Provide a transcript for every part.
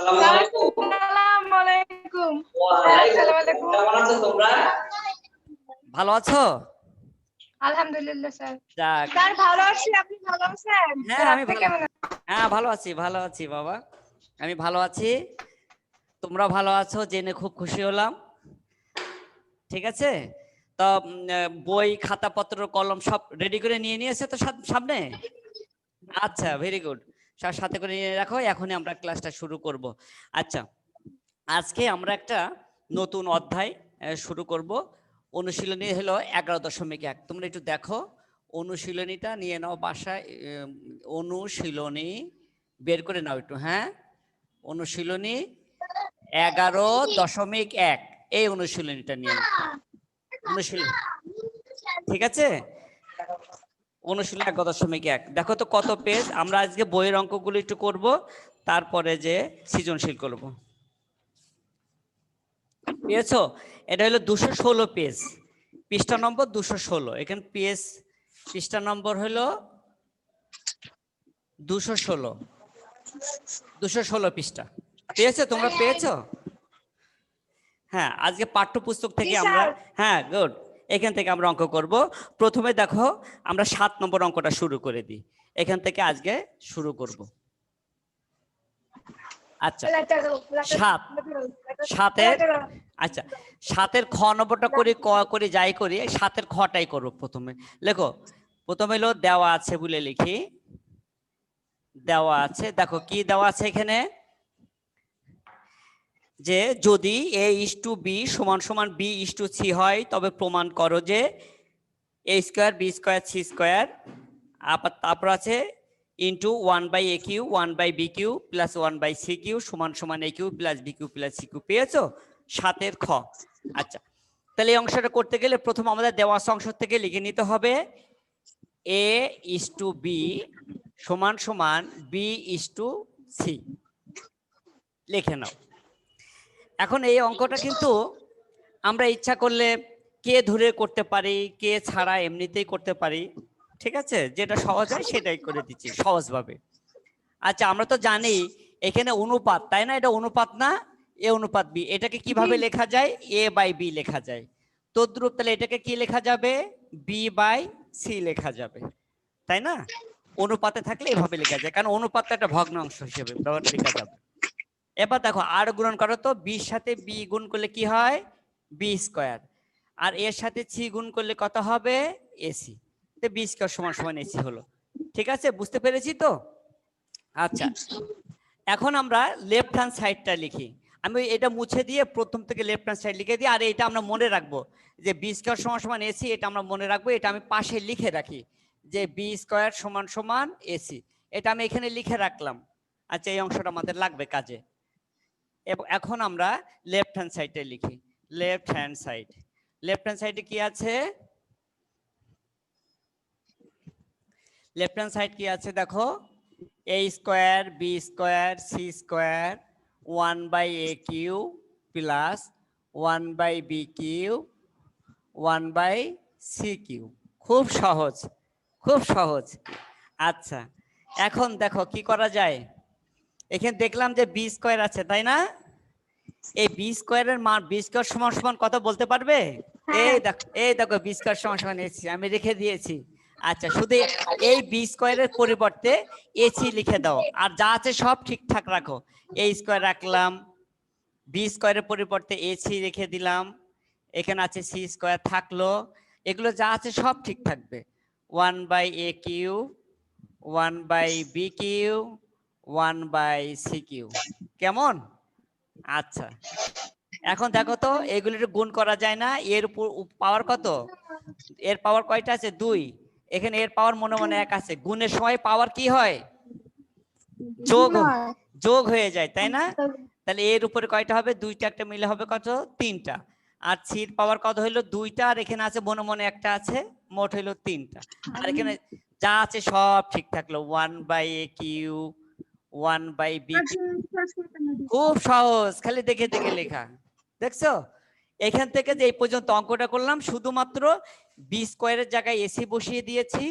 আসসালামু আলাইকুম। কেমন আছো তোমরা? ভালো আছো? আলহামদুলিল্লাহ স্যার। যাক। স্যার ভালো আছি, আপনি ভালো আছেন? হ্যাঁ স্যার আমি আপনি ভালো। কেমন আছেন? হ্যাঁ ভালো আছি বাবা। আমি ভালো আছি। তোমরা ভালো আছো জেনে খুব খুশি হলাম। ঠিক আছে, তো বই খাতাপত্র কলম সব রেডি করে নিয়ে নিয়েছে তো সামনে? আচ্ছা, ভেরি গুড। সাথে করে নিয়ে রাখো, এখনই আমরা ক্লাসটা শুরু করব। আচ্ছা, আজকে আমরা একটা নতুন অধ্যায় শুরু করব। অনুশীলনী হলো 11.1। তোমরা একটু দেখো, অনুশীলনীটা নিয়ে নাও বাসায়। অনুশীলনী বের করে নাও একটু। হ্যাঁ, অনুশীলনী 11.1 এই অনুশীলনীটা নিয়ে নাও। অনুশীলনী, ঠিক আছে? অনুশীলনী 11.1 দেখো তো কত পেজ। আমরা আজকে বইয়ের অঙ্কগুলো একটু করব, তারপরে যে সৃজনশীল করব। পেয়েছো? এটা হলো 216 পেজ, পৃষ্ঠা নম্বর 216। এখানে পেজ পৃষ্ঠা নম্বর হলো 216 পৃষ্ঠা। পেয়েছো? তোমরা পেয়েছো? হ্যাঁ, আজকে পাঠ্যপুস্তক থেকে আমরা, হ্যাঁ গুড, এখান থেকে আমরা অঙ্ক করব। প্রথমে দেখো, আমরা 7 নম্বর অঙ্কটা শুরু করে দিই। এখান থেকে আজকে শুরু করব। আচ্ছা, আচ্ছা 7-এর খ নম্বরটা করি, ক করি, যাই করি, 7-এর খটাই করবো। প্রথমে লেখো, প্রথমে হলো দেওয়া আছে বলে লিখি। দেওয়া আছে, দেখো কি দেওয়া আছে এখানে, যে যদি a:b = b:c হয় তবে প্রমাণ করো যে a² b²c², তারপর আছে into 1/aq 1/bq plus 1/cq = aq plus bq plus cq। পেয়েছো? 7-এর খ। আচ্ছা, তাহলে এই অংশটা করতে গেলে প্রথম আমাদের দেওয়া অংশ থেকে লিখে নিতে হবে a:b = b:c। লিখে নাও। এখন এই অঙ্কটা কিন্তু আমরা ইচ্ছা করলে কে ধরে করতে পারি, কে ছাড়া এমনিতেই করতে পারি। ঠিক আছে, যেটা সহজ হয় সেটাই করে দিচ্ছি সহজভাবে। আচ্ছা, আমরা তো জানি এখানে অনুপাত, তাই না? এটা অনুপাত না, এ অনুপাত বি। এটাকে কিভাবে লেখা যায়? a/b লেখা যায়। তদ্রূপ তাহলে এটাকে কি লেখা যাবে? b/c লেখা যাবে, তাই না? অনুপাতে থাকলে এভাবে লেখা যায়, কারণ অনুপাতটা একটা ভগ্নাংশ হিসেবে ব্যবহার লেখা যাবে। এবার দেখো, আর গুণন করো তো, বির সাথে বি গুণ করলে কি হয়? b²। আর এর সাথে সি গুণ করলে কত হবে? ac। তো b² = ac হলো। ঠিক আছে, বুঝতে পেরেছি তো? আচ্ছা, এখন আমরা লেফট হ্যান্ড সাইডটা লিখি। আমি এটা মুছে দিয়ে প্রথম থেকে লেফট হ্যান্ড সাইড লিখে দিই। আর এটা আমরা মনে রাখবো যে b² = ac, এটা আমরা মনে রাখবো। এটা আমি পাশে লিখে রাখি যে b² = ac। এটা আমি এখানে লিখে রাখলাম। আচ্ছা, এই অংশটা আমাদের লাগবে কাজে। এবং এখন আমরা লেফট হ্যান্ড সাইডে লিখি। Left hand side, left hand সাইডে কি আছে? লেফট হ্যান্ড সাইড কি আছে দেখো, a² b² c² 1/aq plus 1/bq 1/cq। খুব সহজ, খুব সহজ। আচ্ছা, এখন দেখো কি করা যায়। এখানে দেখলাম যে b² আছে, তাই না? এই b² এর মান, b² = কত বলতে পারবে? এই দেখো b² = ac, আমি রেখে দিয়েছি। আচ্ছা, শুধু এই b² এর পরিবর্তে ac লিখে দাও, আর যা আছে সব ঠিকঠাক রাখো। a² রাখলাম, b² এর পরিবর্তে ac রেখে দিলাম, এখানে আছে c² থাকলো। এগুলো যা আছে সব ঠিক থাকবে। 1/aq 1/bq 1/cq। কেমন? আচ্ছা, এখন দেখো তো, এগুলির গুণ করা যায় না। এর পাওয়ার কত? এর পাওয়ার কয়টা আছে? 2। এখানে এর পাওয়ার মনে মনে 1 আছে। গুণের সময় পাওয়ার কি হয়? যোগ হয়ে যায়, তাই না? তাহলে এর উপরে কয়টা হবে? 2টা, একটা মিলে হবে কত? 3টা। আর সির পাওয়ার কত হইলো? 2টা। আর এখানে আছে মনে মনে একটা আছে, মোট হইলো 3টা। আর এখানে যা আছে সব ঠিক থাকলো। 1/aq 1/bq। খুব সহজ, খালি দেখে দেখে লেখা। দেখছো? এখান থেকে যে এই পর্যন্ত অঙ্কটা করলাম, শুধুমাত্র b² এর জায়গায় ac বসিয়ে দিয়েছি,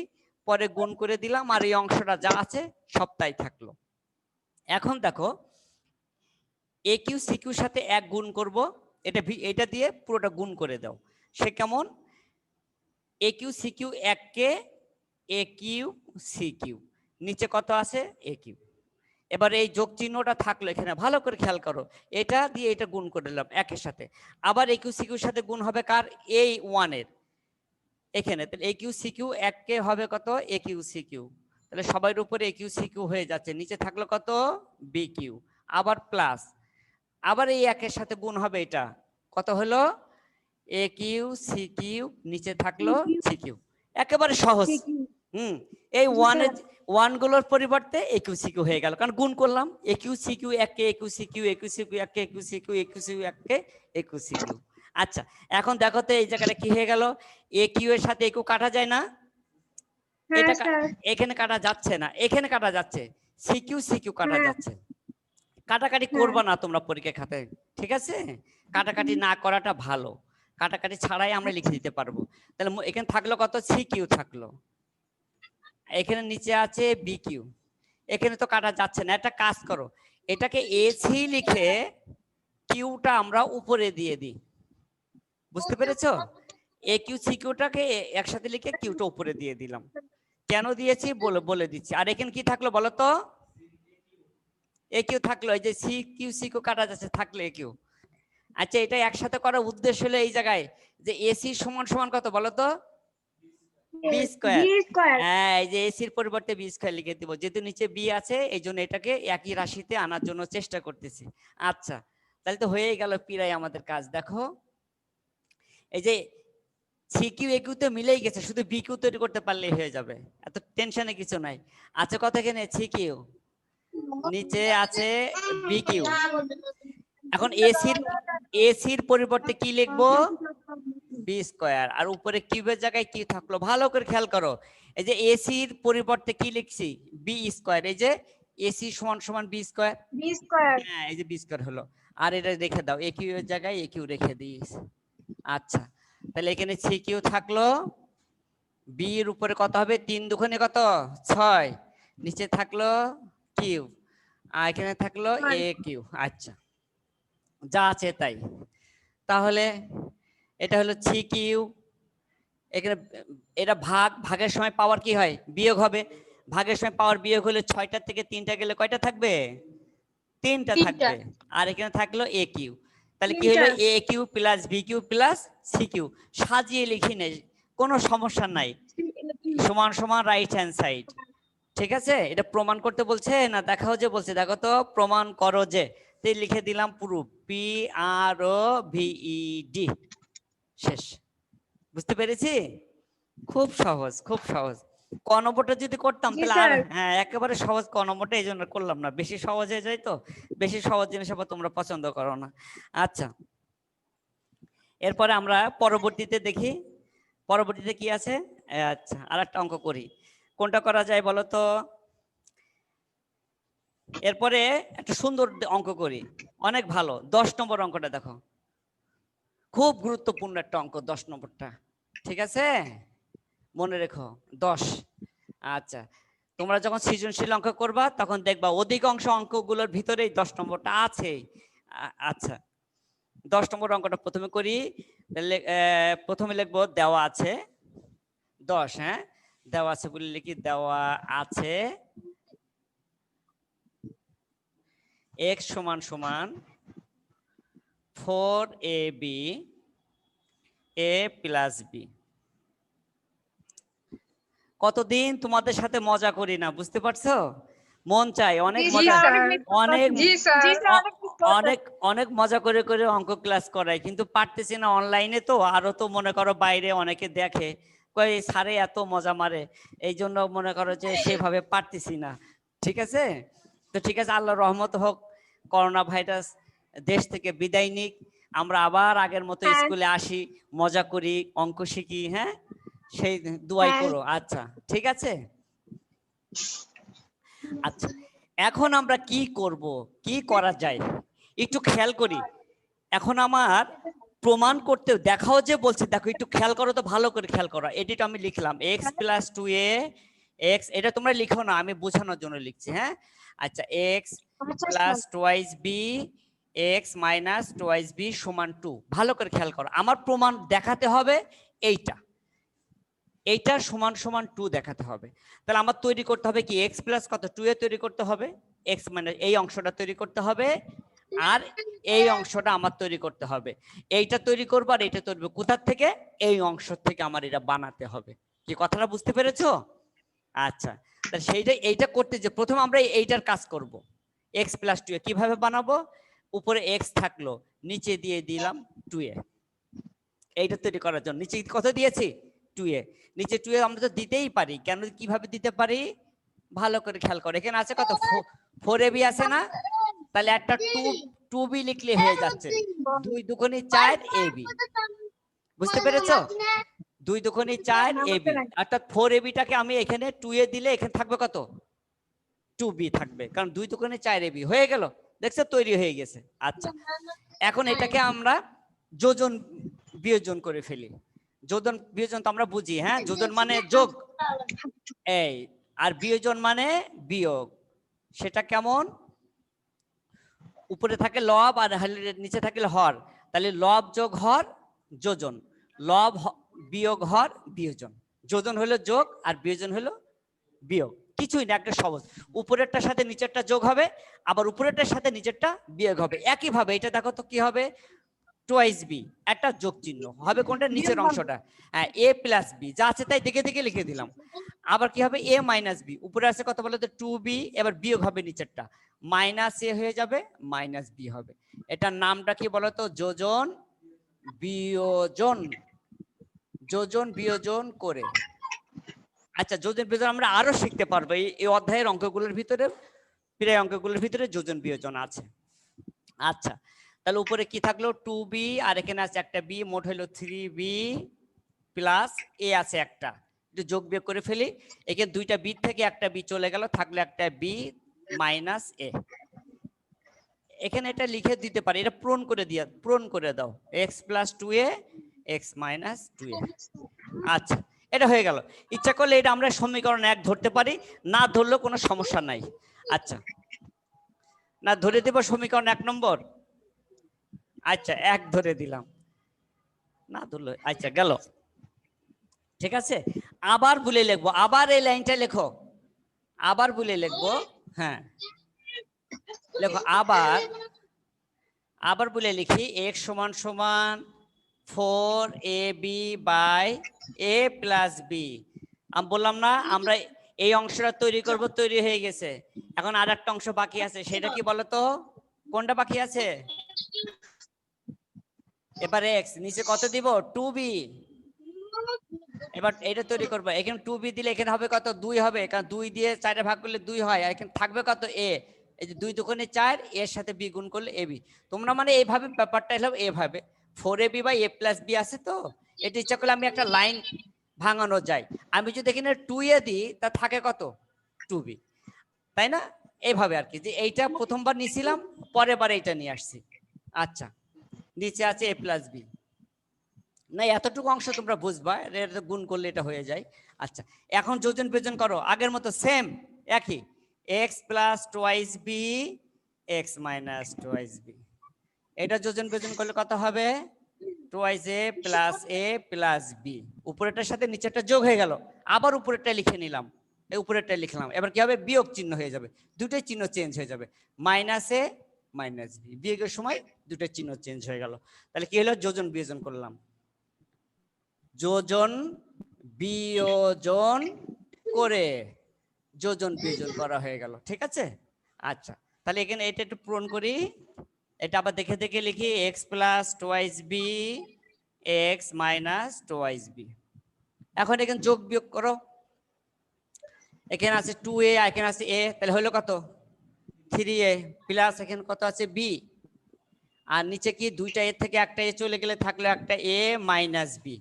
পরে গুণ করে দিলাম, আর এই অংশটা যা আছে সব তাই থাকলো। এখন দেখো, এ কিউ সি কিউর সাথে 1 গুণ করব, এটা দিয়ে পুরোটা গুণ করে দাও। সে কেমন? এ কিউ সি কিউ 1 কে এ কিউ সি কিউ, নিচে কত আছে এ কিউ। এবার এই যোগ চিহ্নটা থাকলো এখানে, ভালো করে খেয়াল করো, এটা দিয়ে এটা গুণ করে দিলাম একের সাথে। আবার এ কিউ সি কিউর সাথে গুণ হবে কার? এই 1 এর এখানে। তাহলে এ কিউ সি কিউ 1 কে হবে কত এ কিউ সি কিউ, তাহলে সবার উপরে এ কিউ সি কিউ হয়ে যাচ্ছে, নিচে থাকলো কত বি কিউ। আবার প্লাস, আবার এই 1 এর সাথে গুণ হবে, এটা কত হলো এ কিউ সি কিউ, নিচে থাকলো সি কিউ। একেবারে সহজ। এই ওয়ান গুলোর পরিবর্তে এ কিউ সি কিউ হয়ে গেল, কারণ গুণ করলাম। এ কিউ সি কিউ 1 কে এ কিউ সি কিউ, এ কিউ সি কিউ 1 কে এ কিউ সি কিউ, এ কিউ সি কিউ 1 কে এ কিউ সি কিউ। আচ্ছা, এখন দেখো তো এই জায়গাটা কি হয়ে গেল, এ কিউ এর সাথে এ কিউ কাটা যায় না? এটা এখানে কাটা যাচ্ছে না, এখানে কাটা যাচ্ছে, সি কিউ কাটা যাচ্ছে। কাটাকাটি করবা না তোমরা পরীক্ষা খাতায়, ঠিক আছে? কাটাকাটি না করাটা ভালো, কাটাকাটি ছাড়াই আমরা লিখে দিতে পারবো। তাহলে এখানে থাকলো কত সি কিউ থাকলো, এখানে নিচে আছে বি কিউ, এখানে তো কাটা যাচ্ছে না। একটা কাজ করো, এটাকে এসি লিখে কিউটা আমরা উপরে দিয়ে দিই, বুঝতে পেরেছো? এ কিউ সি কিউটাকে একসাথে লিখে কিউটা উপরে দিয়ে দিলাম। কেন দিয়েছি বলে দিচ্ছি। আর এখানে কি থাকলো বলো তো? এ কিউ থাকলো, এই যে সি কিউ কাটা যাচ্ছে, থাকলো এ কিউ। আচ্ছা, এটা একসাথে করার উদ্দেশ্য হলো এই জায়গায় যে এসি সমান সমান কত বলো তো? B square. হ্যাঁ, এই যে এসির পরিবর্তে বি স্কয়ার লিখে দিব, যেহেতু নিচে বি আছে এই জন্য এটাকে একই রাশিতে আনার জন্য চেষ্টা করতেছি। আচ্ছা, তাহলে তো হয়েই গেল প্রায় আমাদের কাজ। দেখো এই যে সি কিউ এ কিউ তো মিলেই গেছে, শুধু বি কিউ তৈরি করতে পারলেই হয়ে যাবে, এত টেনশনে কিছু নাই। আচ্ছা, কত এখানে সি কিউ, নিচে আছে বি কিউ। এখন এসির পরিবর্তে কি লিখবো? B square. আর উপরে কিউবের জায়গায় কি থাকলো ভালো করে খেয়াল করো, এই যে এসির পরিবর্তে কি লিখছি? B square. এই যে এসি সমান সমান বি স্কয়ার, হ্যাঁ এই যে বি স্কয়ার হলো। আর এটা রেখে দাও, এ কিউ এর জায়গায় এ কিউ রেখে দিস। আচ্ছা, তাহলে এখানে সি কিউ থাকলো, বি এর উপরে কত হবে 3 দুগুণে কত 6, নিচে থাকলো কিউ, আর এখানে থাকলো এ কিউ। আচ্ছা, যা আছে তাই। তাহলে এটা হলো সি কিউ, এখানে এটা ভাগের সময় পাওয়ার কি হয়? বিয়োগ হবে। ভাগের সময় পাওয়ার বিয়োগ হলে 6টা থেকে 3টা গেলে কয়টা থাকবে? 3টা থাকবে। আর এখানে থাকলো এ কিউ, তাহলে কি হলো A cube plus B cube plus C cube. সাজিয়ে লিখি নেই, কোনো সমস্যা নাই, সমান সমান রাইট হ্যান্ড সাইড। ঠিক আছে? এটা প্রমাণ করতে বলছে না দেখাও যে বলছে, দেখো তো প্রমাণ করো যে, তাই লিখে দিলাম পুরো পি আর ও ভিই ডি, শেষ। বুঝতে পেরেছি? খুব সহজ, খুব সহজ। ক নম্বরটা যদি করতাম তাহলে আর, হ্যাঁ একেবারে সহজ ক নম্বরটা, এই জন্য করলাম না, বেশি সহজ হয়ে যায় তো, বেশি সহজ জিনিস আবার তোমরা পছন্দ করো না। আচ্ছা, এরপরে আমরা পরবর্তীতে দেখি, পরবর্তীতে কি আছে। আচ্ছা, আর একটা অঙ্ক করি, কোনটা করা যায় বলো তো? এরপরে একটা সুন্দর অঙ্ক করি, অনেক ভালো। 10 নম্বর অঙ্কটা দেখো, খুব গুরুত্বপূর্ণ একটা অঙ্ক 10 নম্বরটা, ঠিক আছে? মনে রেখো 10। আচ্ছা, তোমরা যখন সৃজনশীল অঙ্ক করবা তখন দেখবা অধিকাংশ অঙ্কগুলোর ভিতরেই 10 নম্বরটা আছে। আচ্ছা, 10 নম্বর অঙ্কটা প্রথমে করি। প্রথমে লিখবো দেওয়া আছে 10, হ্যাঁ দেওয়া আছে বলে লিখি, দেওয়া আছে x সমান সমান 4ab a প্লাস বি। কতদিন তোমাদের সাথে মজা করি না, বুঝতে পারছো? মন চাই অনেক মজা, অনেক অনেক অনেক মজা করে করে অঙ্ক ক্লাস করাই, কিন্তু পারতেছি না অনলাইনে তো, আরো তো মনে করো বাইরে অনেকে দেখে, কই স্যারে এত মজা মারে, এই জন্য মনে করো যে সেভাবে পারতেছি না। ঠিক আছে? তো ঠিক আছে, আল্লাহর রহমত হোক, করোনা ভাইরাস দেশ থেকে বিদায় নিক, আমরা আবার আগের মতো স্কুলে আসি, মজা করি, অঙ্ক শিখি, হ্যাঁ সেই দোয়াই করো। আচ্ছা ঠিক আছে। আচ্ছা, এখন আমরা কি করব, কি করা যায় একটু খেয়াল করি। এখন আমার প্রমাণ করতে দেখাও যে বলছে, দেখো একটু খেয়াল করো তো, ভালো করে খেয়াল করো। এডিট আমি লিখলাম x প্লাস 2a x, এটা তোমরা লিখো না, আমি বোঝানোর জন্য লিখছি, হ্যাঁ। আচ্ছা, x plus 2b X minus twice B সমান 2। ভালো করে খেয়াল করো, আমার প্রমাণ দেখাতে হবে এইটা সমান সমান 2 দেখাতে হবে। তাহলে আমার তৈরি করতে হবে কি, এক্স প্লাস কত 2 এ তৈরি করতে হবে, এক্স মাইনাস এই অংশটা তৈরি করতে হবে, আর এই অংশটা আমার তৈরি করতে হবে। এইটা তৈরি করবো আর এইটা তৈরি কোথার থেকে, এই অংশ থেকে আমার এটা বানাতে হবে। কি কথাটা বুঝতে পেরেছো? আচ্ছা, তাহলে এইটা করতে যে প্রথম আমরা এইটার কাজ করব। এক্স প্লাস 2 কিভাবে বানাবো, উপরে এক্স থাকলো, নিচে দিয়ে দিলাম 2 এইটা তৈরি করার জন্য নিচে কত দিয়েছি 2 নিচে 2 আমরা তো দিতেই পারি, কেন কিভাবে দিতে পারি ভালো করে খেয়াল করো। এখানে আছে কত 4ab আছে না, তাহলে একটা 2b লিখলে হয়ে যাচ্ছে, 2 দুগুণে 4ab। বুঝতে পেরেছো? 2 দুগুণে 4ab, অর্থাৎ 4ab-টাকে আমি এখানে 2 এ দিলে এখানে থাকবে কত 2b থাকবে, কারণ 2 দুগুণে 4ab হয়ে গেল। দেখছো তৈরি হয়ে গেছে। আচ্ছা, এখন এটাকে আমরা যোজন বিয়োজন করে ফেলি। যোজন বিয়োজন তো আমরা বুঝি, হ্যাঁ, যোজন মানে যোগ এই, আর বিয়োজন মানে বিয়োগ। সেটা কেমন, উপরে থাকে লব আর নিচে থাকলে হর, তাহলে লব যোগ হর যোজন, লব বিয়োগ হর বিয়োজন। যোজন হলো যোগ আর বিয়োজন হলো বিয়োগ, কিছুই না, একটা সহজ। উপরেরটার সাথে নিচেরটা যোগ হবে, আবার উপরেরটার সাথে নিচেরটা বিয়োগ হবে। একইভাবে এটা দেখো তো কি হবে, টোয়াইস বি, একটা যোগ চিহ্ন হবে কোনটা, নিচের অংশটা, হ্যাঁ, এ প্লাস বি যা আছে তাই দেখে দেখে লিখে দিলাম। আবার কি হবে, এ মাইনাস বি, উপরে আছে কত বলো তো 2b, এবার বিয়োগ হবে নিচেরটা, মাইনাস এ হয়ে যাবে মাইনাস বি হবে। এটার নামটা কি বলো তো, যোজন বিয়োজন, যোজন বিয়োজন করে। আচ্ছা, যোজন বিয়োজন আমরা আরো শিখতে পারবো এই অধ্যায়ের অঙ্কগুলোর ভিতরে, প্রায় অঙ্কগুলোর ভিতরে যোজন বিয়োজন আছে। আচ্ছা, তাহলে উপরে কি থাকলো 2b, আর এখানে আছে একটা বি, মোট হলো 3b প্লাস এ আছে একটা, একটু যোগ বিয়োগ করে ফেলি। এখানে দুইটা বি থেকে একটা বি চলে গেল, থাকলো একটা বি মাইনাস এ। এখানে এটা লিখে দিতে পারি, এটা পূরণ করে দাও, x plus 2a x minus 2a। আচ্ছা, এটা হয়ে গেল। ইচ্ছা করলে এটা আমরা সমীকরণ 1 ধরতে পারি, না ধরলেও কোনো সমস্যা নাই। আচ্ছা, না ধরে দেব সমীকরণ 1 নম্বর। আচ্ছা, 1 ধরে দিলাম, না ধরলো আচ্ছা গেল, ঠিক আছে। আবার বলে লিখবো, আবার এই লাইনটা লেখো, আবার বলে লিখবো, হ্যাঁ লেখো, আবার বলে লিখি, x সমান সমান 4ab by a plus B. আমি বললাম না আমরা এই অংশটা তৈরি করব, তৈরি হয়ে গেছে, এখন আর একটা অংশ বাকি আছে, সেটা কি বলতো, কোনটা বাকি আছে, এবার x নিচে কত দিব 2b, এবার এটা তৈরি করবো, এখানে 2b দিলে এখানে হবে কত 2 হবে, কারণ 2 দিয়ে 4 ভাগ করলে 2 হয়, আর এখানে থাকবে কত a, এই যে 2 দুগুণে 4, এর সাথে b গুণ করলে ab। তোমরা মানে এইভাবে ব্যাপারটা এলো, এভাবে 4ab by a plus b আছে তো, এটা ইচ্ছা করলে আমি একটা লাইন ভাঙানো যায়। আমি যদি এখানে 2 এ দিই তা থাকে কত 2b, তাই না, এইভাবে আর কি, যে এইটা প্রথমবার নিয়েছিলাম, পরের বার এইটা নিয়ে আসছি। আচ্ছা, নিচে আছে a প্লাস b, না এতটুকু অংশ তোমরা বুঝবা, গুণ করলে এটা হয়ে যায়। আচ্ছা, এখন যোজন বিয়োজন করো আগের মতো সেম একই, X plus twice B X minus twice B, এটা যোজন বিয়োজন করলে কত হবে, টোয়াইস এ প্লাস বি, উপরেরটার সাথে নিচেরটা যোগ হয়ে গেল, আবার উপরেরটা লিখে নিলাম, এই উপরেরটা লিখলাম, এবার কি হবে বিয়োগ চিহ্ন হয়ে যাবে, দুটোই চিহ্ন চেঞ্জ হয়ে যাবে, মাইনাস এ মাইনাস বি, বিয়োগের সময় দুটোই চিহ্ন চেঞ্জ হয়ে গেল। তাহলে কি হলো, যোজন বিয়োজন করলাম, যোজন বিয়োজন করে যোজন বিয়োজন করা হয়ে গেল, ঠিক আছে। আচ্ছা, তাহলে এখানে এটা একটু পূরণ করি, এটা আবার দেখে দেখে লিখি, X plus twice B X minus twice B. এখন এখানে যোগ বিয়োগ করো, এখানে আছে 2a, এখানে আছে a, তাহলে হলো কত 3a প্লাস এখানে কত আছে b, আর নিচে কি দুইটা এর থেকে একটা এ চলে গেলে থাকলো একটা a মাইনাস বি।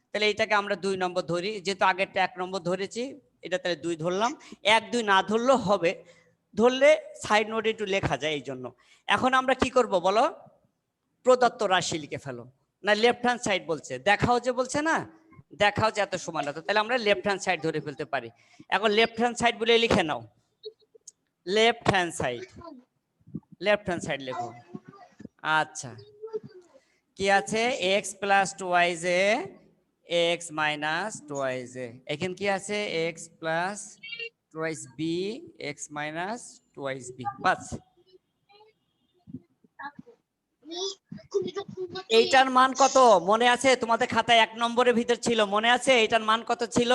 তাহলে এটাকে আমরা 2 নম্বর ধরি, যেহেতু আগেরটা 1 নম্বর ধরেছি, এটা তাহলে 2 ধরলাম, 1 2 না ধরলেও হবে, ধরলে সাইড নোটে একটু লেখা যায় এই জন্য। এখন আমরা কি করব বলো, প্রদত্ত রাশি লিখে ফেলো, না লেফট হ্যান্ড সাইড বলছে, দেখাও যে বলছে না, দেখাও যে এত সমান হতো, তাহলে আমরা লেফট হ্যান্ড সাইড ধরে ফেলতে পারি। এখন লেফট হ্যান্ড সাইড বলে লিখে নাও, left hand side, left hand side লেখো। আচ্ছা, কি আছে? X plus twice J X minus twice J. এখানে কি আছে? X plus twice B X minus twice B. বাস, এইটার মান কত মনে আছে? তোমাদের খাতায় 1 নম্বরের ভিতর ছিল, মনে আছে? এইটার মান কত ছিল?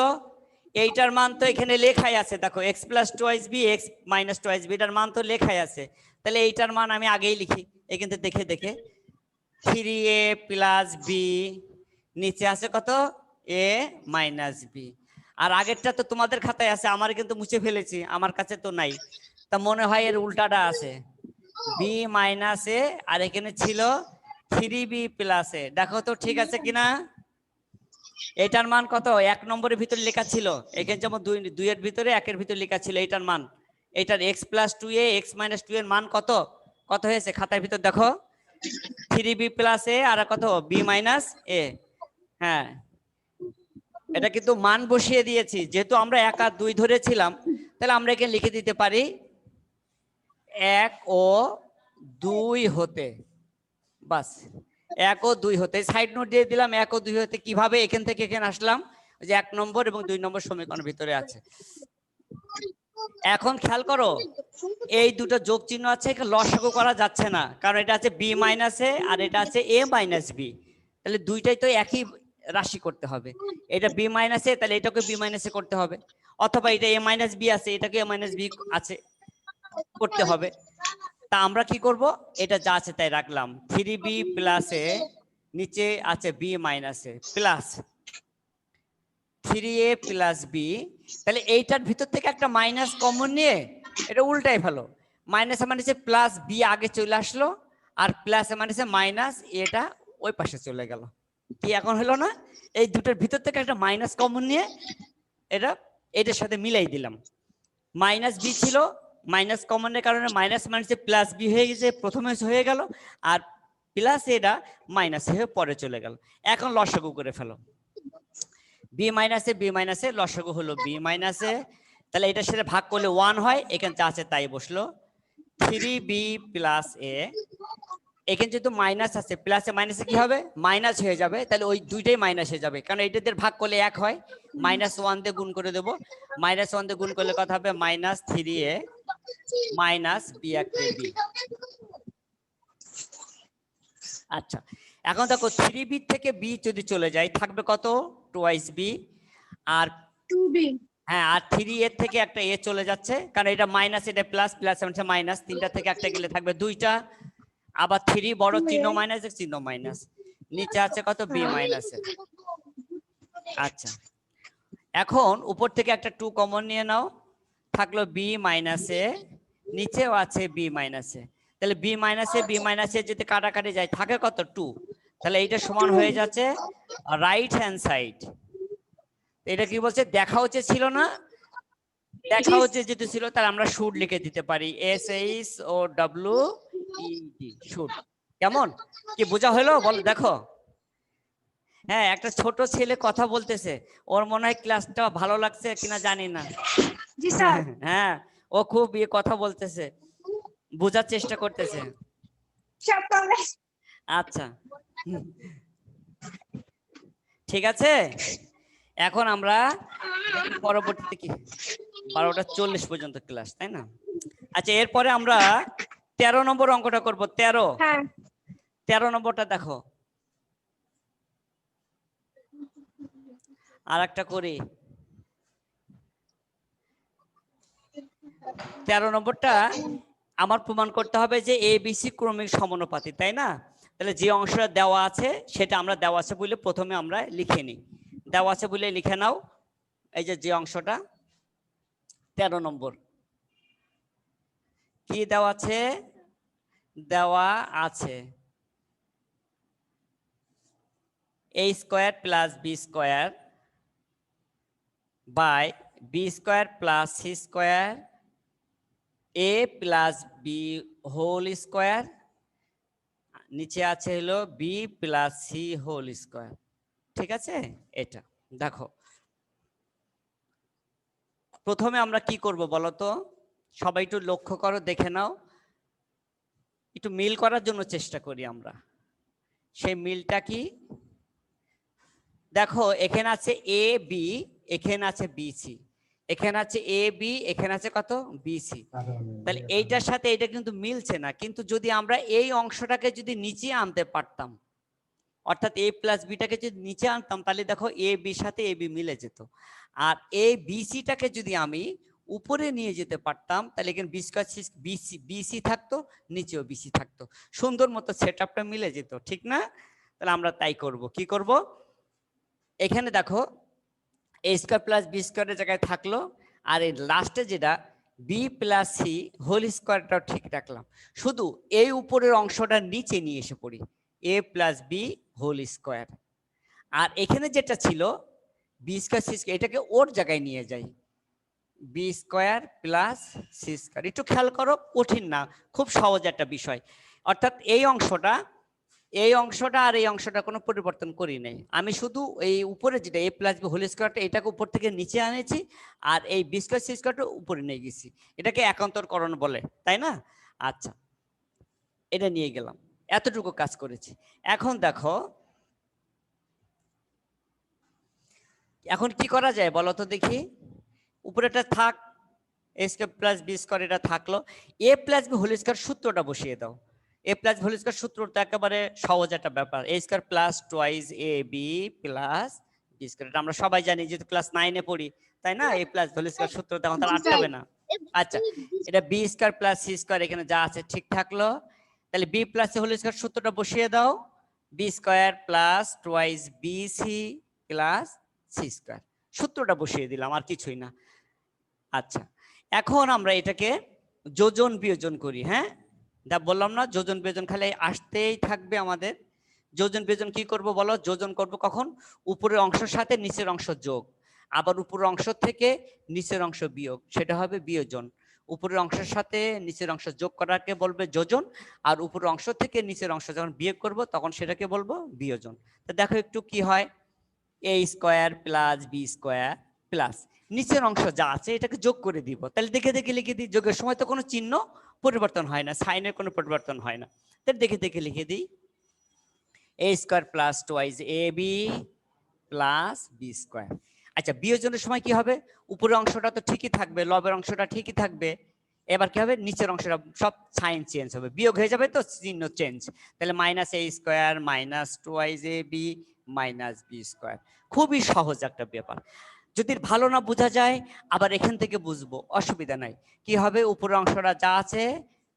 এইটার মান তো এখানে লেখাই আছে, দেখো X plus twice B X minus twice B, এটার মান তো লেখাই আছে। তাহলে এইটার মান আমি আগেই লিখি এখান থেকে দেখে দেখে। 3a প্লাস বি, নিচে আছে কত? এ মাইনাস বি। আর আগেরটা তো তোমাদের খাতায় আছে, আমার কিন্তু মুছে ফেলেছি, আমার কাছে তো নাই। তা মনে হয় এর উল্টাটা আছে, বি মাইনাস এ, আর এখানে ছিল 3b প্লাস এ। দেখো তো ঠিক আছে কিনা। এটার মান কত? 1 নম্বরের ভিতরে লেখা ছিল, এখানে যেমন 2 এর ভিতরে 1 এর ভিতরে লেখা ছিল এইটার মান। এটার এক্স প্লাস টু এ এক্স মাইনাস টু এর মান কত কত হয়েছে খাতার ভিতর দেখো? 3b প্লাস এ আর কত? বি মাইনাস এ। হ্যাঁ, এটা কিন্তু মান বসিয়ে দিয়েছি, যেহেতু আমরা 1 আর 2 ধরেছিলাম, তাহলে আমরা এখানে লিখে দিতে পারি 1 ও 2 হতে। বাস, 1 ও 2 হতে। সাইড নোট দিয়ে দিলাম 1 ও 2 হতে। কিভাবে এখান থেকে এখানে আসলাম? যে 1 নম্বর এবং 2 নম্বর সমীকরণের ভিতরে আছে। এখন খেয়াল করো, এই দুটো যোগ চিহ্ন আছে, এখানে লসাগু করা যাচ্ছে না, কারণ এটা আছে বি মাইনাস এ আর এটা আছে এ মাইনাস বি। তাহলে দুইটাই তো একই রাশি করতে হবে। এটা বি মাইনাস এ, তাহলে এটাকে বি মাইনাস এ করতে হবে, অথবা এটা এ মাইনাস বি আছে, এটাকে এ মাইনাস বি আছে করতে হবে। তা আমরা কি করব? এটা যা আছে তাই রাখলাম, 3b প্লাস এ, নিচে আছে বি মাইনাস এ, প্লাস 3a প্লাস বি। তাহলে এইটার ভিতর থেকে একটা মাইনাস কমন নিয়ে এটা উল্টাই ফেলো। মাইনাস মানে প্লাস বি আগে চলে আসলো, আর প্লাস মানে মাইনাস এটা ওই পাশে চলে গেল। কি এখন হলো না? এই দুটোর ভিতর থেকে একটা মাইনাস কমন নিয়ে এটা এটার সাথে মিলাই দিলাম। মাইনাস বি ছিল, মাইনাস কমনের কারণে মাইনাস মাইনাসে প্লাস বি হয়ে গেছে, প্রথমে হয়ে গেল, আর প্লাস এটা মাইনাস হয়ে পরে চলে গেল। এখন লসাগু করে ফেলো। বি মাইনাসে লসাগু হলো বি মাইনাসে, তাহলে এটার সাথে ভাগ করলে 1 হয়, এখানে যা আছে তাই বসলো। 3b প্লাস এ, এখানে যেহেতু মাইনাস আছে, প্লাসে মাইনাসে কি হবে? মাইনাস হয়ে যাবে, তাহলে ওই দুইটাই মাইনাস হয়ে যাবে, কারণ এইটাদের ভাগ করলে 1 হয়। -1 দিয়ে গুণ করে দেবো, -1 দিয়ে গুণ করলে কথা হবে -3a মাইনাস বি একটা বি। আচ্ছা, এখন দেখো 3b থেকে বি যদি চলে যায় থাকবে কত? Twice B. আর 2b, হ্যাঁ, আর 3 এর থেকে একটা এ চলে যাচ্ছে, কারণ এটা মাইনাস এটা প্লাস, প্লাস মানে মাইনাস, তিনটা থেকে একটা গেলে থাকবে দুইটা। আবার 3 বড় চিহ্ন মাইনাস, চিহ্ন মাইনাস, নিচে আছে কত? বি মাইনাস এ। আচ্ছা, এখন উপর থেকে একটা 2 কমন নিয়ে নাও, থাকলো বি মাইনাস এ, নিচেও আছে বি মাইনাস এ। তাহলে বি মাইনাস এ যদি কাটাকাটি যায় থাকে কত? 2। তাহলে এইটা সমান হয়ে যাচ্ছে রাইট হ্যান্ড সাইড। এটা কি বলছে? দেখা উচিত ছিল না? দেখা উচিত যেটা ছিল, তাহলে আমরা শুড লিখে দিতে পারি, SHOWED, শুড। কেমন? কি বোঝা হলো বলো দেখো? হ্যাঁ, একটা ছোট ছেলে কথা বলতেছে, ওর মনে হয় ক্লাসটা ভালো লাগছে কিনা জানি না। জি স্যার। হ্যাঁ, ও খুব কথা বলতেছে, বোঝার চেষ্টা করতেছে। আচ্ছা, ঠিক আছে। এখন আমরা পরবর্তীতে কি 12:40 পর্যন্ত ক্লাস, তাই না? আচ্ছা, এরপরে আমরা 13 নম্বর অঙ্কটা করব। 13 হ্যাঁ, 13 নম্বরটা দেখো, আর একটা করি। 13 নম্বরটা আমার প্রমাণ করতে হবে যে ABC ক্রমিক সমানুপাতি, তাই না? তাহলে যে অংশটা দেওয়া আছে সেটা আমরা দেওয়া আছে বলে প্রথমে আমরা লিখে নিই। দেওয়া আছে বলে লিখে নাও, এই যে অংশটা 13 নম্বর কি দেওয়া আছে? দেওয়া আছে a square plus b square by b square plus c square a plus b whole square, নিচে আছে হলো b plus c whole square. ঠিক আছে? এটা দেখো, প্রথমে আমরা কি করব বলো তো? সবাই একটু লক্ষ্য করো, দেখে নাও। একটু মিল করার জন্য চেষ্টা করি আমরা। সেই মিলটা কি, দেখো এখানে আছে এ বি, এখানে আছে বি সি, এখানে আছে এ বি, এখানে আছে কত বি সি। তাহলে এইটার সাথে এটা কিন্তু মিলছে না, কিন্তু যদি আমরা এই অংশটাকে যদি নিচে আনতে পারতাম, অর্থাৎ এ প্লাস বিটাকে যদি নিচে আনতাম, তাহলে দেখো এ বির সাথে এ বি মিলে যেত। আর এ বি সিটাকে যদি আমি উপরে নিয়ে যেতে পারতাম, তাহলে এখানে বিসি থাকতো, নিচেও বিসি থাকতো, সুন্দর মতো সেট আপটা মিলে যেত, ঠিক না? তাহলে আমরা তাই করব। কি করব, এখানে দেখো এ স্কোয়ার প্লাস বি স্কোয়ারের জায়গায় থাকলো, আর এই লাস্টে যেটা বি প্লাস সি হোল স্কোয়ারটাও ঠিক রাখলাম, শুধু এই উপরের অংশটা নিচে নিয়ে এসে পড়ি, এ প্লাস বি হোল স্কোয়ার। আর এখানে যেটা ছিল বি স্কোয়ার সি স্কোয়ার, এটাকে ওর জায়গায় নিয়ে যাই, B square plus C square. একটু খেয়াল করো, কঠিন না, খুব সহজ একটা বিষয়। অর্থাৎ এই অংশটা আর এই অংশটা কোনো পরিবর্তন করি নাই, আমি শুধু এই উপরে যেটা এ প্লাস বি হোল স্কোয়ারটা, এটাকে উপর থেকে নিচে আনেছি, আর এই বি স্কোয়ার সি স্কোয়ারটা উপরে নিয়ে গেছি, এটাকে একান্তরকরণ বলে, তাই না? আচ্ছা, এটা নিয়ে গেলাম, এতটুকু কাজ করেছি। এখন দেখো, এখন কি করা যায় বলো তো দেখি। উপরেটা থাক, এ স্কোয়ার প্লাস বি স্কোয়ার, এটা থাকলো। এ প্লাস বি হোল স্কোয়ার সূত্রটা বসিয়ে দাও। এ প্লাস হোল স্কোয়ার সূত্রটা একেবারে সহজ একটা ব্যাপার, এ স্কোয়ার প্লাস টোয়াইস এ বি প্লাস বি স্কোয়ার, এটা আমরা সবাই জানি, যেহেতু ক্লাস 9-এ পড়ি, তাই না? এ প্লাস হোল স্কোয়ার সূত্র তখন তার আটকাবে না। আচ্ছা, এটা B square plus C square, এখানে যা আছে ঠিক থাকলো। তাহলে বি প্লাস হোল স্কোয়ার সূত্রটা বসিয়ে দাও, B square plus twice B C plus C square, সূত্রটা বসিয়ে দিলাম, আর কিছুই না। আচ্ছা, এখন আমরা এটাকে যোজন বিয়োজন করি। হ্যাঁ, যা বললাম না, যোজন বিয়োজন খালি আসতেই থাকবে আমাদের। যোজন বিয়োজন কি করব বলো, যোজন করব কখন, উপরের অংশের সাথে নিচের অংশ যোগ, আবার উপরের অংশ থেকে নিচের অংশ বিয়োগ, সেটা হবে বিয়োজন। উপরের অংশের সাথে নিচের অংশ যোগ করাকে বলবে যোজন, আর উপরের অংশ থেকে নিচের অংশ যখন বিয়োগ করব তখন সেটাকে বলবো বিয়োজন। তো দেখো একটু কি হয়, A square plus B square plus নিচের অংশ যা আছে এটাকে যোগ করে দিব, তাহলে দেখে দেখে লিখে দিই, যোগের সময় তো কোনো চিহ্ন পরিবর্তন হয় না, সাইনের কোনো পরিবর্তন হয় না, তাহলে দেখে দেখে লিখে দিই, এ স্কোয়ার প্লাস টোয়াইস এ বি প্লাস বি স্কোয়ার। আচ্ছা, বিয়োজনের সময় কি হবে, উপরের অংশটা তো ঠিকই থাকবে, লবের অংশটা ঠিকই থাকবে, এবার কি হবে, নিচের অংশটা সব সাইন চেঞ্জ হবে, বিয়োগ হয়ে যাবে তো চিহ্ন চেঞ্জ, তাহলে minus A square minus twice A B minus B square. খুবই সহজ একটা ব্যাপার, যদি ভালো না বোঝা যায় আবার এখান থেকে বুঝবো, অসুবিধা নাই। কি হবে, উপরের অংশটা যা আছে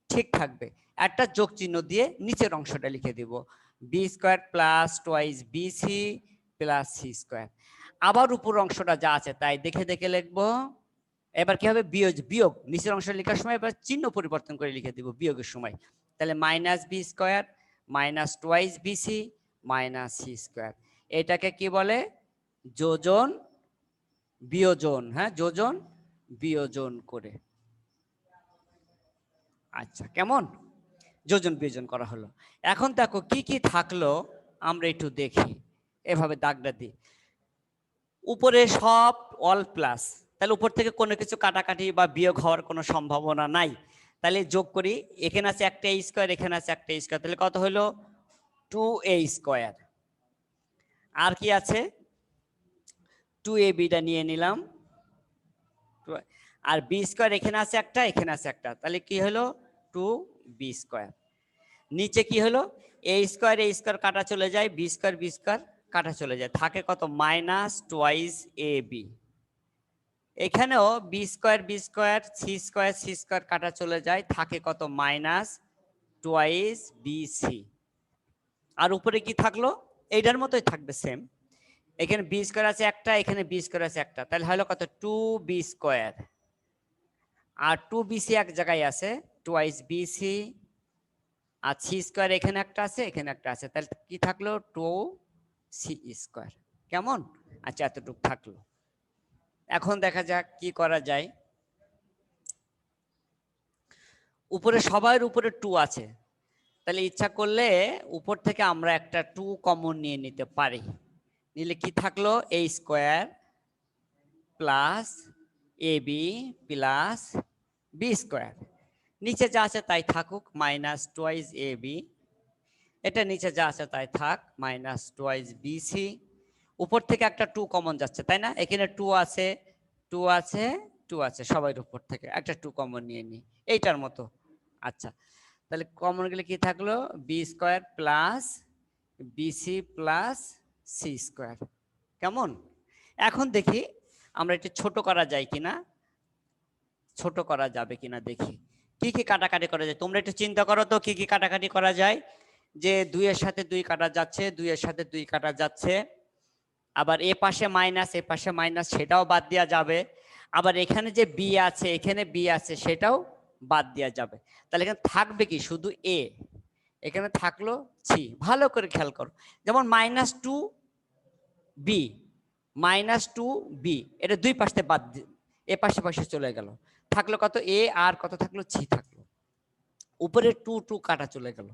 ঠিক থাকবে, একটা যোগ চিহ্ন দিয়ে নিচের অংশটা লিখে দিব, B square plus twice B C plus C square. আবার উপর অংশটা যা আছে তাই দেখে দেখে লিখবো। এবার কি হবে, বিয়োগ নিচের অংশ লেখার সময় এবার চিহ্ন পরিবর্তন করে লিখে দিব বিয়োগের সময়, তাহলে minus B square minus twice B C minus C square. এটাকে কি বলে, যোজন বিয়োজন। হ্যাঁ, যোজন বিয়োজন করে। আচ্ছা, কেমন যোজন বিয়োজন করা হলো। এখন দেখো কি কি থাকলো, আমরা একটু দেখি, এভাবে দাগটা দিই। উপরে সব অল প্লাস, তাহলে উপর থেকে কোনো কিছু কাটাকাটি বা বিয়োগ হওয়ার কোনো সম্ভাবনা নাই, তাহলে যোগ করি, এখানে আছে একটা এ স্কোয়ার, এখানে আছে একটা স্কোয়ার, তাহলে কত হলো 2a স্কোয়ার। আর কি আছে, 2ab টা নিয়ে নিলাম, আর বি স্কোয়ার এখানে আছে একটা, এখানে আছে একটা, তাহলে কি হলো 2b স্কোয়ার। নিচে কি হলো, এ স্কোয়ার কাটা চলে যায়, বি স্কোয়ার কাটা চলে যায়, থাকে কত মাইনাস টোয়াইস এ বি। এখানেও বি স্কোয়ার সি স্কোয়ার কাটা চলে যায়, থাকে কত মাইনাস টোয়াইস বি সি। আর উপরে কি থাকলো, এইটার মতোই থাকবে সেম, এখানে বি স্কোয়ার আছে একটা, এখানে বি স্কোয়ার আছে একটা, তাহলে হলো কত 2b স্কোয়ার। আর 2bc এক জায়গায় আছে, টোয়াইস বিসি, আর সি স্কোয়ার এখানে একটা আছে, এখানে একটা আছে, তাহলে কি থাকলো 2c স্কোয়ার। কেমন, আচ্ছা এতটুকু থাকলো। এখন দেখা যাক কি করা যায়। উপরে সবার উপরে 2 আছে, তাহলে ইচ্ছা করলে উপর থেকে আমরা একটা 2 কমন নিয়ে নিতে পারি, নিলে কি থাকলো A square plus A B plus B square. নিচে যা আছে তাই থাকুক, মাইনাস টোয়াইস এ বি। এটা নিচে যা আছে তাই থাক, মাইনাস টোয়াইস বি সি। উপর থেকে একটা 2 কমন যাচ্ছে, তাই না? এখানে 2 আছে, 2 আছে, 2 আছে, সবার উপর থেকে একটা 2 কমন নিয়ে নিই, এইটার মতো। আচ্ছা, তাহলে কমন গেলে কি থাকলো? B square plus BC plus C square. কেমন? এখন দেখি আমরা একটু ছোট করা যায় কিনা, ছোট করা যাবে কিনা দেখি। কি কি কাটাকাটি করা যায় তোমরা একটু চিন্তা করো তো, কি কি কাটাকাটি করা যায়। যে 2 এর সাথে 2 কাটা যাচ্ছে, 2 এর সাথে 2 কাটা যাচ্ছে, আবার এ পাশে মাইনাস, এ পাশে মাইনাস, সেটাও বাদ দেওয়া যাবে। আবার এখানে যে বি আছে, এখানে বি আছে, সেটাও বাদ দেওয়া যাবে। তাহলে এখানে থাকবে কি? শুধু এ। এখানে থাকলো সি। ভালো করে খেয়াল করো, যেমন মাইনাস 2 বি, মাইনাস 2 বি, এটা দুই পাশে বাদ, এ পাশে পাশে চলে গেল, থাকলো কত? এ। আর কত থাকলো? সি থাকলো। উপরে 2 2 কাটা চলে গেল।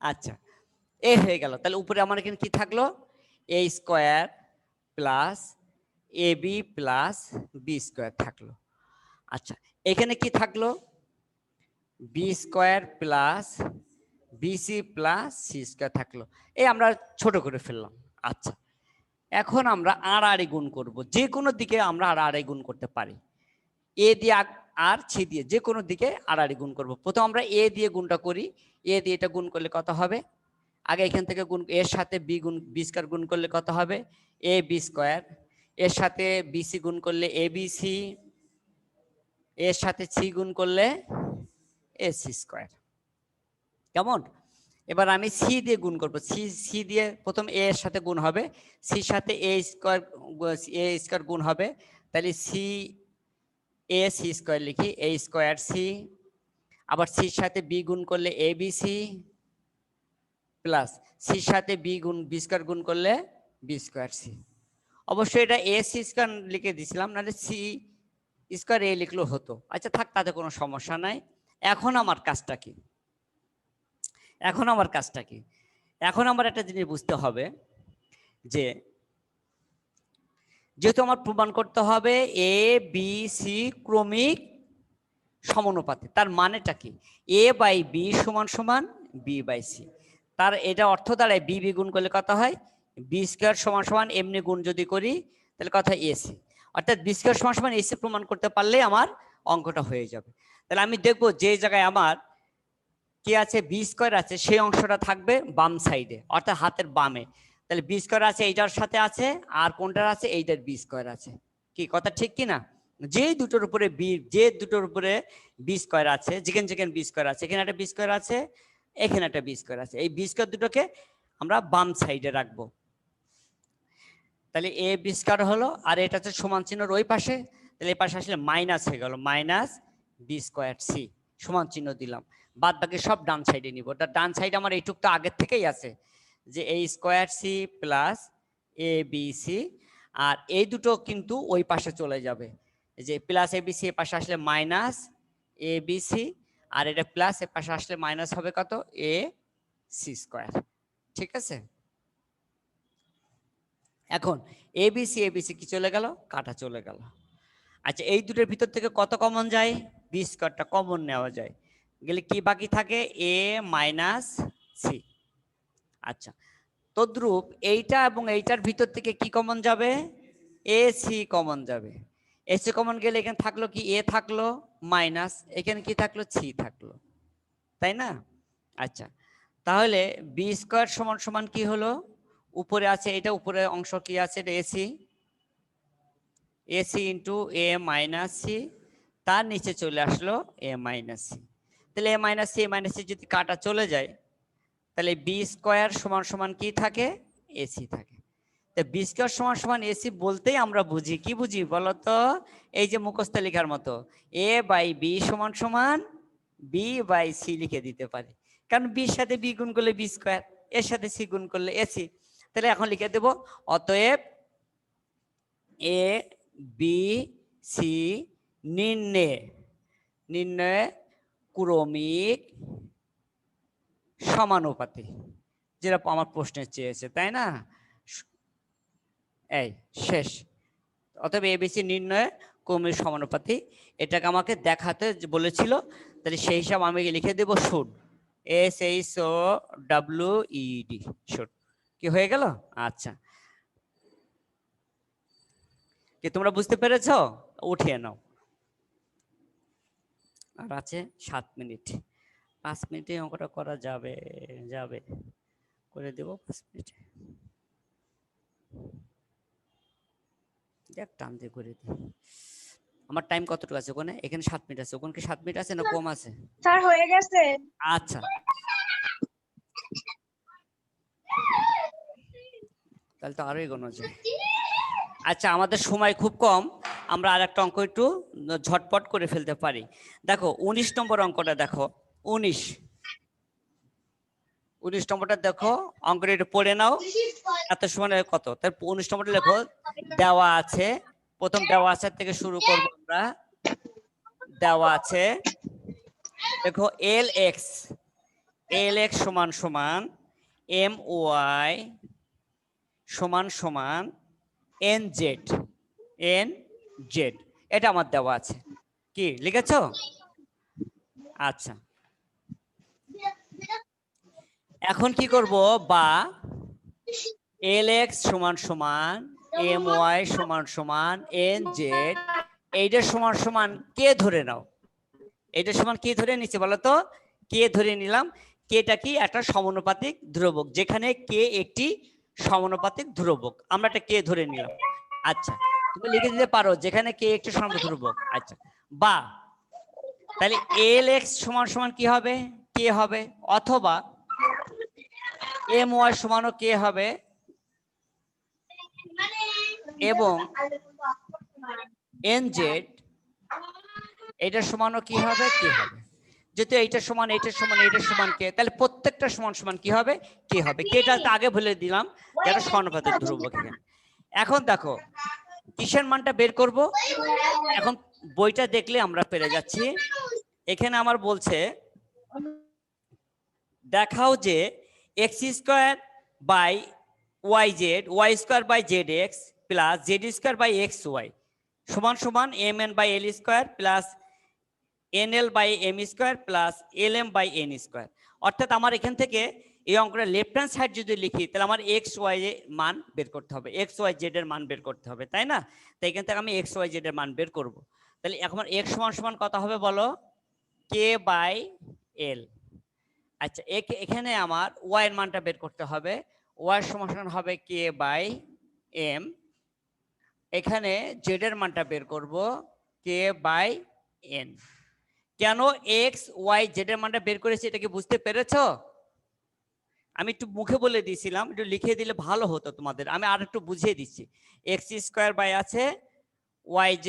আচ্ছা, এ হয়ে গেল। তাহলে উপরে আমার এখানে কি থাকলো? A square plus A B plus B square থাকলো। আচ্ছা, এখানে কি থাকলো? B square plus BC plus C square থাকলো। এই আমরা ছোট করে ফেললাম। আচ্ছা, এখন আমরা আড়াআড়ি গুণ করব। যে কোনো দিকে আমরা আড়াআড়ি গুণ করতে পারি। এ দিয়ে আর সি দিয়ে যে কোনো দিকে আড়াআড়ি গুণ করব। প্রথম আমরা এ দিয়ে গুণটা করি। এ দিয়ে এটা গুণ করলে কত হবে? আগে এখান থেকে গুণ, এর সাথে বি গুণ, বি স্কোয়ার গুণ করলে কত হবে? A B square. এর সাথে বিসি গুণ করলে এ বি সি। এর সাথে সি গুণ করলে এ সি স্কোয়ার। কেমন? এবার আমি সি দিয়ে গুণ করবো। সি দিয়ে প্রথম এ এর সাথে গুণ হবে, সির সাথে এ স্কোয়ার গুণ হবে। তাহলে সি এ সি স্কোয়ার লিখি, এ স্কোয়ার সি। আবার সির সাথে বি গুণ করলে এ বি সি প্লাস সির সাথে বি স্কোয়ার গুণ করলে বি স্কোয়ার সি। অবশ্যই এটা এ সি স্কোয়ার লিখে দিছিলাম, নাহলে সি স্কোয়ার এ লিখলেও হতো। আচ্ছা থাক, তাতে কোনো সমস্যা নাই। এখন আমার কাজটা কি? এখন আমার কাজটা কি? এখন আমার একটা জিনিস বুঝতে হবে, যে যেহেতু আমার প্রমাণ করতে হবে এ বি সি ক্রমিক সমানুপাতে, তার মানেটা কি? এ বাই বি সমান সমান বি বাই সি। তার এটা অর্থ দাঁড়ায় বি বি গুণ করলে কত হয়? বি স্কোয়ার সমান সমান এমনি গুণ যদি করি তাহলে কত হয়? এসি। অর্থাৎ বি স্কোয়ার সমান সমান এসি প্রমাণ করতে পারলে আমার অঙ্কটা হয়ে যাবে। তাহলে আমি দেখবো যে জায়গায় আমার কি আছে, বি স্কোয়ার আছে, সেই অংশটা থাকবে বাম সাইডে, অর্থাৎ হাতের বামে। তাহলে বি স্কোয়ার আছে এইটার সাথে আছে, আর কোনটার আছে? এইটার বি স্কোয়ার আছে। কি কথা ঠিক কি না? যে দুটোর উপরে বি স্কোয়ার আছে, যেখানে যেখানে বি স্কোয়ার আছে, এখানে একটা বি স্কোয়ার আছে, এখানে একটা বি স্কোয়ার আছে, এই বি স্কোয়ার দুটোকে আমরা বাম সাইডে রাখবো। তাহলে এ বি স্কোয়ার হলো, আর এটা হচ্ছে সমান চিহ্নর ওই পাশে, তাহলে এই পাশে আসলে মাইনাস হয়ে গেল, মাইনাস বি স্কোয়ার সি। সমান চিহ্ন দিলাম, বাদ বাকি সব ডান সাইডে নিব। ওটা ডান সাইডে আমার এইটুক তো আগের থেকেই আছে, যে A square C plus A B C. আর এই দুটো কিন্তু ওই পাশে চলে যাবে, যে প্লাস এ বি সি এ পাশে আসলে মাইনাস এ বি সি, আর এটা প্লাস এ পাশে আসলে মাইনাস হবে কত? A C square. ঠিক আছে? এখন এবিসি কি চলে গেল? কাটা চলে গেল। আচ্ছা, এই দুটোর ভিতর থেকে কত কমন যায়? বি স্কোয়ারটা কমন নেওয়া যায়, গেলে কি বাকি থাকে? এ মাইনাস সি। আচ্ছা, তদ্রূপ এইটা এবং এইটার ভিতর থেকে কি কমন যাবে? এ সি কমন যাবে। এ সি কমন গেলে এখানে থাকলো কি? এ থাকলো মাইনাস, এখানে কি থাকলো? সি থাকলো, তাই না? আচ্ছা, তাহলে বি স্কোয়ার সমান সমান কি হলো? উপরে আছে এটা, উপরে অংশ কি আছে? এসি, এসি ইন্টু এ মাইনাস সি, তার নিচে চলে আসলো এ মাইনাস সি। তাহলে এ মাইনাস সি, এ মাইনাস সি যদি কাটা চলে যায়, তাহলে বি স্কোয়ার সমান সমান কি থাকে? এসি থাকে। তো বি স্কোয়ার সমান সমান এসি বলতেই আমরা বুঝি কি? বুঝি বলতো? এই যে মুখস্থ লেখার মতো, এ বাই বি সমান সমান বি বাই সি লিখে দিতে পারি, কারণ বির সাথে বি গুণ করলে বি স্কোয়ার, এর সাথে সি গুণ করলে এসি। তাহলে এখন লিখে দেব, অতএব এ বি সি নির্ণয়ে ক্রমিক সমানুপাতি, যেটা আমার প্রশ্নে চেয়েছে, তাই না? এই শেষ। অতএব এবিসি নির্ণয়ে ক্রমের সমানুপাতি, এটাকে আমাকে দেখাতে বলেছিল, তাহলে সেই হিসাব আমি লিখে দেব শুড, SHOWED, শুড। কি হয়ে গেল? আচ্ছা, কি তোমরা বুঝতে পেরেছো? উঠিয়ে নাও। আর আছে 7 মিনিট, 5 মিনিটে অঙ্কটা করা যাবে, যাবে, করে দেব 5 মিনিটে। দেখ টান দিয়ে করে দিই। আমার টাইম কতটুকু আছে ওখানে? এখানে 7 মিনিট আছে, ওখানে কি 7 মিনিট আছে না কম আছে? স্যার হয়ে গেছে। আচ্ছা, তাহলে তো আরো এগোনো যায়। আচ্ছা, আমাদের সময় খুব কম, আমরা আর একটা অঙ্ক একটু ঝটপট করে ফেলতে পারি। দেখো 19 নম্বর অঙ্কটা দেখো, 19 নম্বরটা দেখো, অঙ্কটা একটু পড়ে নাও। এত সময় কত? তার 19 নম্বরটা লেখো, দেওয়া আছে, প্রথম দেওয়া আছে থেকে শুরু করবো আমরা। দেওয়া আছে, দেখো LX সমান সমান MY সমান সমান NZ, এটা আমার দেওয়া আছে। কি লিখেছো? আচ্ছা, এখন কি করব? বা LX সমান সমান MY সমান সমান NZ, এইটা সমান সমান কে ধরে নাও। এটা সমান কে ধরে নিচ্ছে বলো তো? কে ধরে নিলাম। কেটা কি? একটা সমানুপাতিক ধ্রুবক, যেখানে কে একটি সমানুপাতিক ধ্রুবক, আমরা একটা কে ধরে নিলাম। আচ্ছা, তুমি লিখে দিতে পারো যেখানে কে একটি সমানুপাতিক ধ্রুবক। আচ্ছা, বা তাহলে LX সমান সমান কি হবে? কে হবে, অথবা MY সমানও কে হবে, এবং NZ এটার সমানও কি হবে? কে হবে। যেহেতু এইটার সমান এইটার সমান এইটার সমান কে, তাহলে প্রত্যেকটা সমান সমান কি হবে? কে হবে। কেটা তো আগে বলে দিলাম, যেটা সমানুপাতিক ধ্রুবক। এখানে এখন দেখো কিসের মানটা বের করব। এখন বইটা দেখলে আমরা পেরে যাচ্ছি। এখানে আমার বলছে দেখাও যে x² by YZ, y² by ZX plus Z² by XY সমান সমান MN by L² plus NL by M² plus LM by N²। অর্থাৎ আমার এখান থেকে এই অঙ্কটা লেফট হ্যান্ড সাইড যদি লিখি, তাহলে আমার XY এর মান বের করতে হবে, XYZ এর মান বের করতে হবে, তাই না? তাই এখান থেকে আমি XYZ এর মান বের করব। তাহলে এখন x সমান সমান কত হবে বলো? K by L। আচ্ছা, এখানে আমার y এর মানটা বের করতে হবে, y সমান সমান হবে K বাই M। এখানে z এর মানটা বের করব K বাই N। কেন XYZ এর মানটা বের করেছি, এটা কি বুঝতে পেরেছো? আমি একটু মুখে বলে দিয়েছিলাম, একটু লিখে দিলে ভালো হতো তোমাদের। আমি আর একটু বুঝিয়ে দিচ্ছি। x² বাই আছে YZ,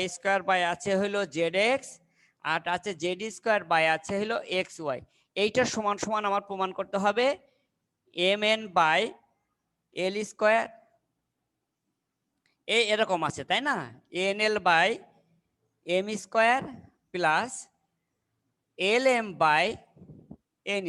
y² বাই আছে হলো ZX, আর আছে Z² বাই আছে হলো XY। এইটা সমান সমান আমার প্রমাণ করতে হবে MN বাই L², এরকম আছে তাই না? NL by M² plus LM by N²।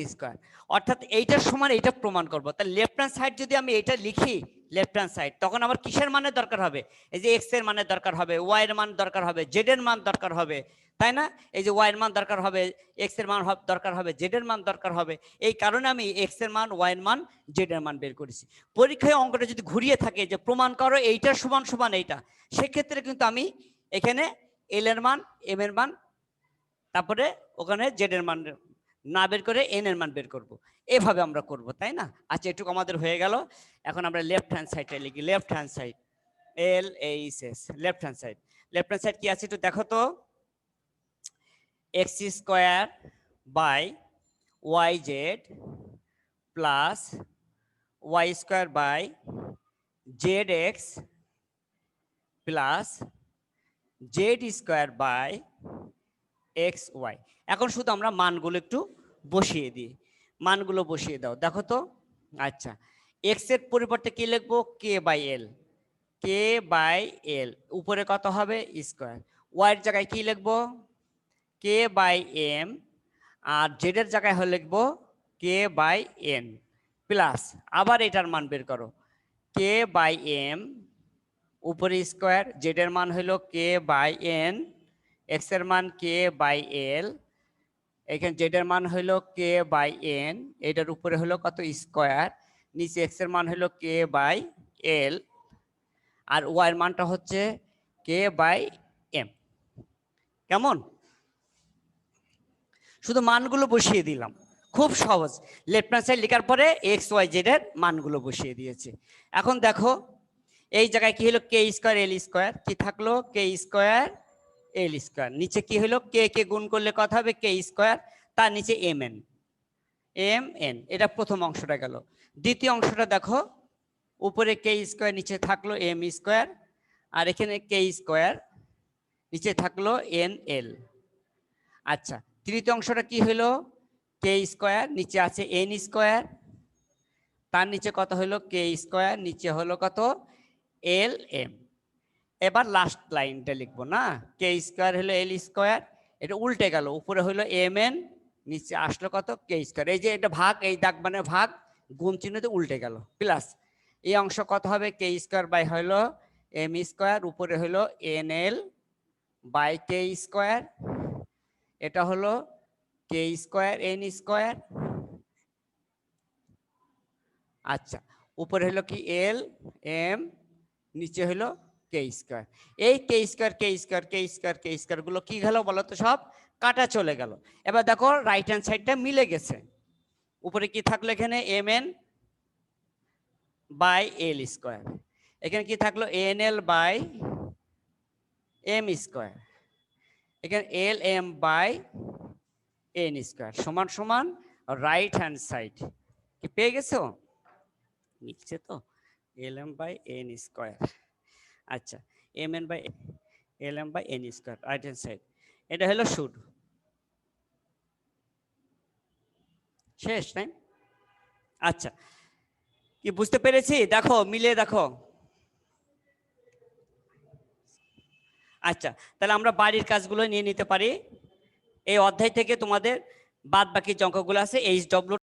অর্থাৎ এইটার সমান এইটা প্রমাণ করব। তাহলে লেফট হ্যান্ড সাইড যদি আমি এটা লিখি, লেফট হ্যান্ড সাইড, তখন আমার কিসের মানের দরকার হবে? এই যে এক্স এর মানের দরকার হবে, ওয়াই এর মান দরকার হবে, জেড এর মান দরকার হবে, তাই না? এই যে ওয়াই এর মান দরকার হবে, এক্স এর মান দরকার হবে, জেড এর মান দরকার হবে। এই কারণে আমি এক্স এর মান, ওয়াই এর মান, জেড এর মান বের করেছি। পরীক্ষায় অঙ্কটা যদি ঘুরিয়ে থাকে যে প্রমাণ করো এইটার সমান সমান এইটা, সেক্ষেত্রে কিন্তু আমি এখানে এল এর মান, এম এর মান, তারপরে ওখানে জেড এর মান না বের করে এন এর মান বের করব। এভাবে আমরা করব, তাই না? আচ্ছা, এটুকু আমাদের হয়ে গেল। এখন আমরা লেফট হ্যান্ড সাইডটা লিখি। Left hand side, LHS, left hand side. Left hand side কি আছে একটু দেখো তো। x² by YZ plus y² by ZX plus Z² by XY। এখন শুধু আমরা মানগুলো একটু বসিয়ে দিই। মানগুলো বসিয়ে দাও, দেখো তো। আচ্ছা, এক্স এর পরিবর্তে কি লিখবো? কে বাই এল, কে বাই এল, উপরে কত হবে? স্কোয়ার। ওয়াই এর জায়গায় কি লিখবো? কে বাই এম, আর জেড এর জায়গায় হলে লিখবো কে বাই এন প্লাস, আবার এটার মান বের করো, কে বাই এম উপরে স্কোয়ার, জেড এর মান হলো কে বাই এন, এক্স এর মান কে বাই এল, এখানে জেড এর মান হলো কে বাই এন, এটার উপরে হলো কত স্কোয়ার, নিচে এক্স এর মান হলো কে বাই এল, আর ওয়াই এর মানটা হচ্ছে কে বাই এম। কেমন? শুধু মানগুলো বসিয়ে দিলাম, খুব সহজ। লেফট হ্যান্ড সাইড লেখার পরে এক্স ওয়াই জেড এর মানগুলো বসিয়ে দিয়েছে। এখন দেখো এই জায়গায় কি হলো কে স্কোয়ার এল স্কোয়ার, কি থাকলো কে স্কোয়ার এল স্কোয়ার, নিচে কি হলো কে কে গুণ করলে কথা হবে কে স্কোয়ার, তার নিচে এম এন, এম এন। এটা প্রথম অংশটা গেল। দ্বিতীয় অংশটা দেখো, উপরে কে স্কোয়ার, নিচে থাকলো এম স্কোয়ার, আর এখানে কে স্কোয়ার, নিচে থাকলো এন এল। আচ্ছা, তৃতীয় অংশটা কি হলো কে স্কোয়ার, নিচে আছে এন স্কোয়ার, তার নিচে কত হলো কে স্কোয়ার, নিচে হলো কত এল এম। এবার লাস্ট লাইনটা লিখবো না, কে স্কোয়ার হলো এল স্কোয়ার, এটা উল্টে গেল, উপরে হলো এম এন, নিচে আসলো কত কে স্কোয়ার। এই যে এটা ভাগ, এই দাগ মানে ভাগ, গুণ চিহ্নতে উল্টে গেল, প্লাস এই অংশ কত হবে কে স্কোয়ার বাই হলো এম স্কোয়ার, উপরে হলো N L by K square, এটা হলো কে স্কোয়ার এন স্কোয়ার। আচ্ছা, উপরে হলো কি এল এম, নিচে হলো কে স্কোয়ার। এই কে স্কোয়ার কে স্কোয়ার কে স্কোয়ার কে স্কোয়ার গুলো কি গেল বলো তো, সব কাটা চলে গেল। এবার দেখো রাইট হ্যান্ড সাইডটা মিলে গেছে। উপরে কি থাকলো এখানে M N by L square, এখানে কি থাকলো N L by M square, এখানে L M by N square সমান সমান রাইট হ্যান্ড সাইড। কি পেয়ে গেছো? মিলছে তো, L M by N square. আচ্ছা, M N by L M by N square right hand side, এটা হলো শুড। শেষ তাই? আচ্ছা, কি বুঝতে পেরেছি? দেখো মিলে দেখো। আচ্ছা, তাহলে আমরা বাড়ির কাজগুলো নিয়ে নিতে পারি। এই অধ্যায় থেকে তোমাদের বাদ বাকি যে অঙ্কগুলো আছে এইচ ডব্লিউ